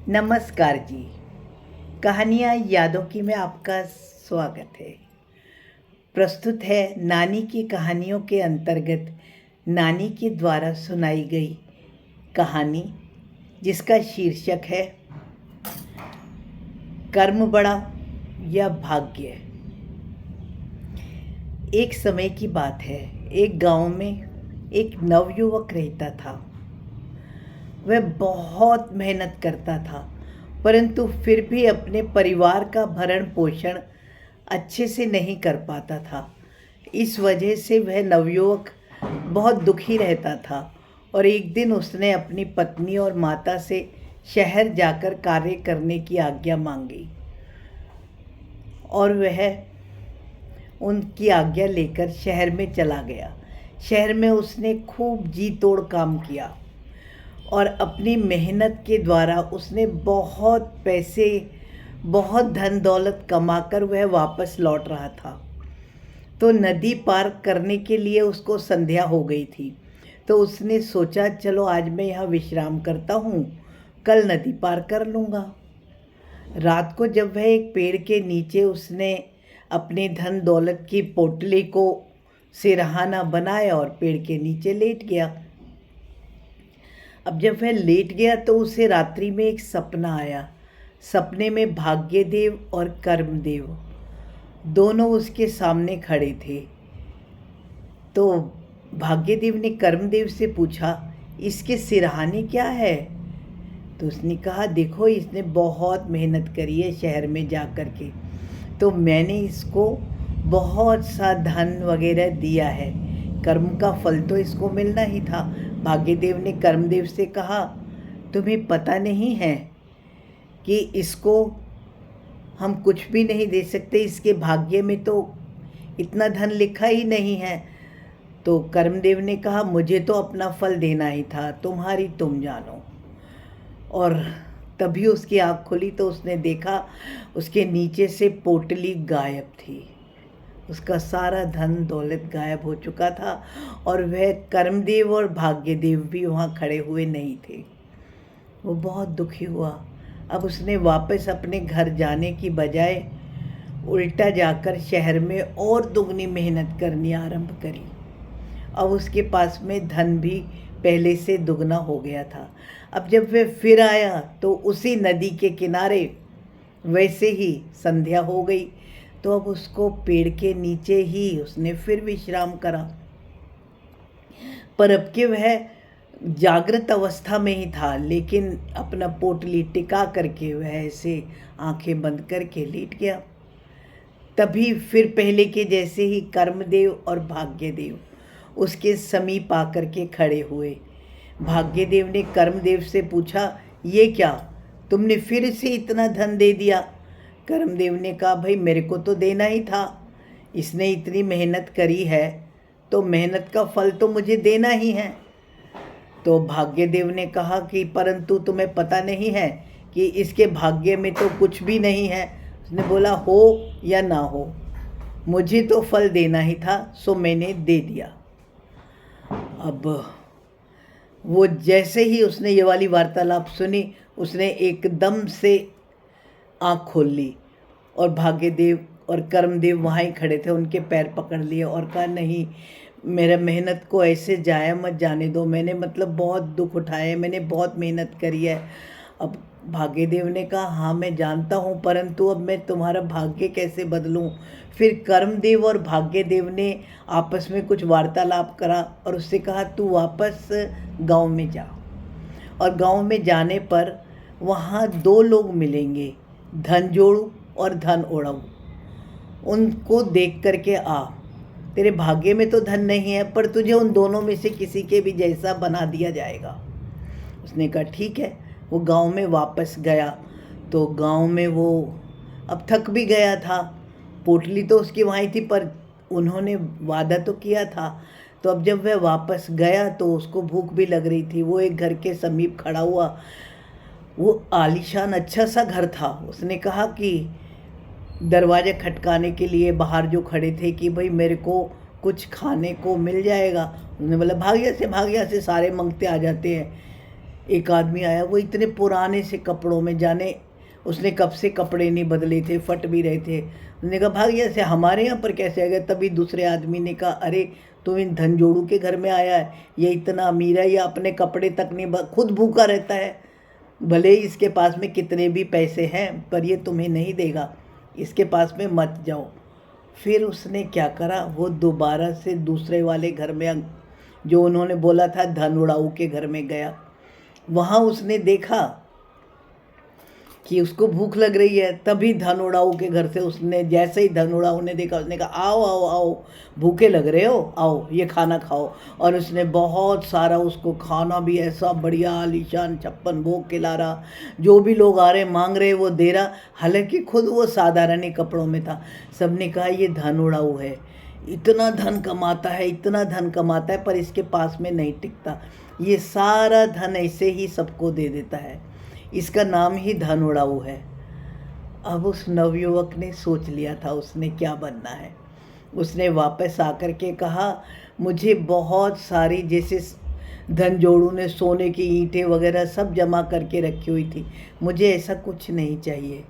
नमस्कार जी। कहानियाँ यादों की में आपका स्वागत है। प्रस्तुत है नानी की कहानियों के अंतर्गत नानी के द्वारा सुनाई गई कहानी, जिसका शीर्षक है कर्म बड़ा या भाग्य। एक समय की बात है। एक गांव में एक नवयुवक रहता था। वह बहुत मेहनत करता था, परंतु फिर भी अपने परिवार का भरण पोषण अच्छे से नहीं कर पाता था। इस वजह से वह नवयुवक बहुत दुखी रहता था और एक दिन उसने अपनी पत्नी और माता से शहर जाकर कार्य करने की आज्ञा मांगी और वह उनकी आज्ञा लेकर शहर में चला गया। शहर में उसने खूब जी तोड़ काम किया और अपनी मेहनत के द्वारा उसने बहुत पैसे, बहुत धन दौलत कमाकर वह वापस लौट रहा था। तो नदी पार करने के लिए उसको संध्या हो गई थी। तो उसने सोचा, चलो आज मैं यहाँ विश्राम करता हूँ, कल नदी पार कर लूँगा। रात को जब वह एक पेड़ के नीचे उसने अपने धन दौलत की पोटली को सिरहाना बनाया और पेड़ के नीचे लेट गया। अब जब वह लेट गया तो उसे रात्रि में एक सपना आया। सपने में भाग्यदेव और कर्मदेव दोनों उसके सामने खड़े थे। तो भाग्यदेव ने कर्मदेव से पूछा, इसके सिरहाने क्या है? तो उसने कहा, देखो इसने बहुत मेहनत करी है शहर में जा कर के, तो मैंने इसको बहुत सा धन वगैरह दिया है। कर्म का फल तो इसको मिलना ही था। भाग्यदेव ने कर्मदेव से कहा, तुम्हें पता नहीं है कि इसको हम कुछ भी नहीं दे सकते, इसके भाग्य में तो इतना धन लिखा ही नहीं है। तो कर्मदेव ने कहा, मुझे तो अपना फल देना ही था, तुम्हारी तुम जानो। और तभी उसकी आँख खुली तो उसने देखा उसके नीचे से पोटली गायब थी। उसका सारा धन दौलत गायब हो चुका था और वह कर्मदेव और भाग्यदेव भी वहाँ खड़े हुए नहीं थे। वो बहुत दुखी हुआ। अब उसने वापस अपने घर जाने की बजाय उल्टा जाकर शहर में और दुगनी मेहनत करनी आरंभ करी। अब उसके पास में धन भी पहले से दुगना हो गया था। अब जब वह फिर आया तो उसी नदी के किनारे वैसे ही संध्या हो गई। तो अब उसको पेड़ के नीचे ही उसने फिर विश्राम करा, पर अब के वह जागृत अवस्था में ही था, लेकिन अपना पोटली टिका करके वह ऐसे आंखें बंद करके लेट गया। तभी फिर पहले के जैसे ही कर्मदेव और भाग्यदेव उसके समीप आकर के खड़े हुए। भाग्यदेव ने कर्मदेव से पूछा, ये क्या, तुमने फिर से इतना धन दे दिया? कर्मदेव ने कहा, भाई मेरे को तो देना ही था, इसने इतनी मेहनत करी है तो मेहनत का फल तो मुझे देना ही है। तो भाग्यदेव ने कहा कि परंतु तुम्हें पता नहीं है कि इसके भाग्य में तो कुछ भी नहीं है। उसने बोला, हो या ना हो, मुझे तो फल देना ही था, सो मैंने दे दिया। अब वो जैसे ही उसने ये वाली वार्तालाप सुनी, उसने एकदम से आँख खोल ली और भाग्यदेव और कर्मदेव वहाँ ही खड़े थे, उनके पैर पकड़ लिए और कहा, नहीं, मेरा मेहनत को ऐसे जाया मत जाने दो, मैंने मतलब बहुत दुख उठाए है, मैंने बहुत मेहनत करी है। अब भाग्यदेव ने कहा, हाँ मैं जानता हूँ, परंतु अब मैं तुम्हारा भाग्य कैसे बदलूँ? फिर कर्मदेव और भाग्यदेव ने आपस में कुछ वार्तालाप करा और उससे कहा, तू वापस गांव में जा, और गांव में जाने पर वहाँ दो लोग मिलेंगे, धन जोड़ू और धन ओढ़ाऊ, उनको देख करके आ। तेरे भाग्य में तो धन नहीं है, पर तुझे उन दोनों में से किसी के भी जैसा बना दिया जाएगा। उसने कहा, ठीक है। वो गांव में वापस गया तो गांव में वो अब थक भी गया था। पोटली तो उसकी वहीं थी, पर उन्होंने वादा तो किया था। तो अब जब वह वापस गया तो उसको भूख भी लग रही थी। वो एक घर के समीप खड़ा हुआ। वो आलीशान अच्छा सा घर था। उसने कहा कि दरवाज़ा खटकाने के लिए बाहर जो खड़े थे कि भाई मेरे को कुछ खाने को मिल जाएगा। उन्होंने बोला, भाग यहाँ से, भाग यहाँ से, सारे मंगते आ जाते हैं। एक आदमी आया, वो इतने पुराने से कपड़ों में, जाने उसने कब से कपड़े नहीं बदले थे, फट भी रहे थे। उसने कहा भाग यहाँ से, हमारे यहाँ पर कैसे आ गया? तभी दूसरे आदमी ने कहा अरे तुम इन धनजोड़ू के घर में आया है, ये इतना अमीर है, ये अपने कपड़े तक नहीं खुद भूखा रहता है, भले ही इसके पास में कितने भी पैसे हैं पर ये तुम्हें नहीं देगा, इसके पास में मत जाओ। फिर उसने क्या करा, वो दोबारा से दूसरे वाले घर में, जो उन्होंने बोला था धन उड़ाऊ के घर में गया। वहाँ उसने देखा कि उसको भूख लग रही है। तभी धन उड़ाऊ के घर से उसने, जैसे ही धन उड़ाऊ ने देखा, उसने कहा आओ आओ आओ, भूखे लग रहे हो, आओ ये खाना खाओ। और उसने बहुत सारा उसको खाना भी ऐसा बढ़िया आलीशान 56 भोग खिला रहा, जो भी लोग आ रहे मांग रहे वो दे रहा। हालांकि खुद वो साधारण ही कपड़ों में था। सबने कहा ये धन उड़ाऊ है, इतना धन कमाता है, इतना धन कमाता है, पर इसके पास में नहीं टिकता, ये सारा धन ऐसे ही सबको दे देता है, इसका नाम ही धन उड़ाऊ है। अब उस नवयुवक ने सोच लिया था उसने क्या बनना है। उसने वापस आकर के कहा मुझे बहुत सारी, जैसे धनजोड़ू ने सोने की ईंटें वगैरह सब जमा करके रखी हुई थी, मुझे ऐसा कुछ नहीं चाहिए,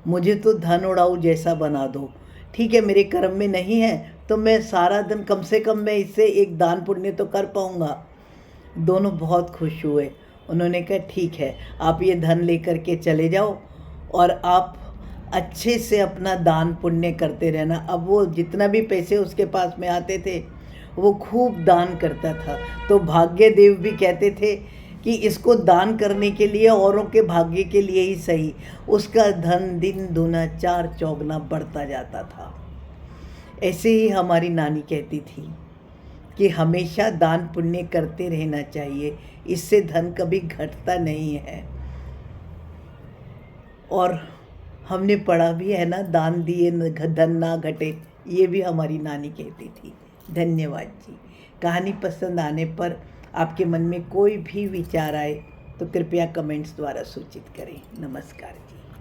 मुझे तो धन उड़ाऊ जैसा बना दो। ठीक है, मेरे कर्म में नहीं है तो मैं सारा दिन, कम से कम मैं इससे एक दान पुण्य तो कर पाऊँगा। दोनों बहुत खुश हुए। उन्होंने कहा ठीक है, आप ये धन लेकर के चले जाओ और आप अच्छे से अपना दान पुण्य करते रहना। अब वो जितना भी पैसे उसके पास में आते थे वो खूब दान करता था। तो भाग्य देव भी कहते थे कि इसको दान करने के लिए, औरों के भाग्य के लिए ही सही, उसका धन दिन दूना चार चौगुना बढ़ता जाता था। ऐसे ही हमारी नानी कहती थी कि हमेशा दान पुण्य करते रहना चाहिए, इससे धन कभी घटता नहीं है। और हमने पढ़ा भी है ना, दान दिए धन ना घटे, ये भी हमारी नानी कहती थी। धन्यवाद जी। कहानी पसंद आने पर आपके मन में कोई भी विचार आए तो कृपया कमेंट्स द्वारा सूचित करें। नमस्कार जी।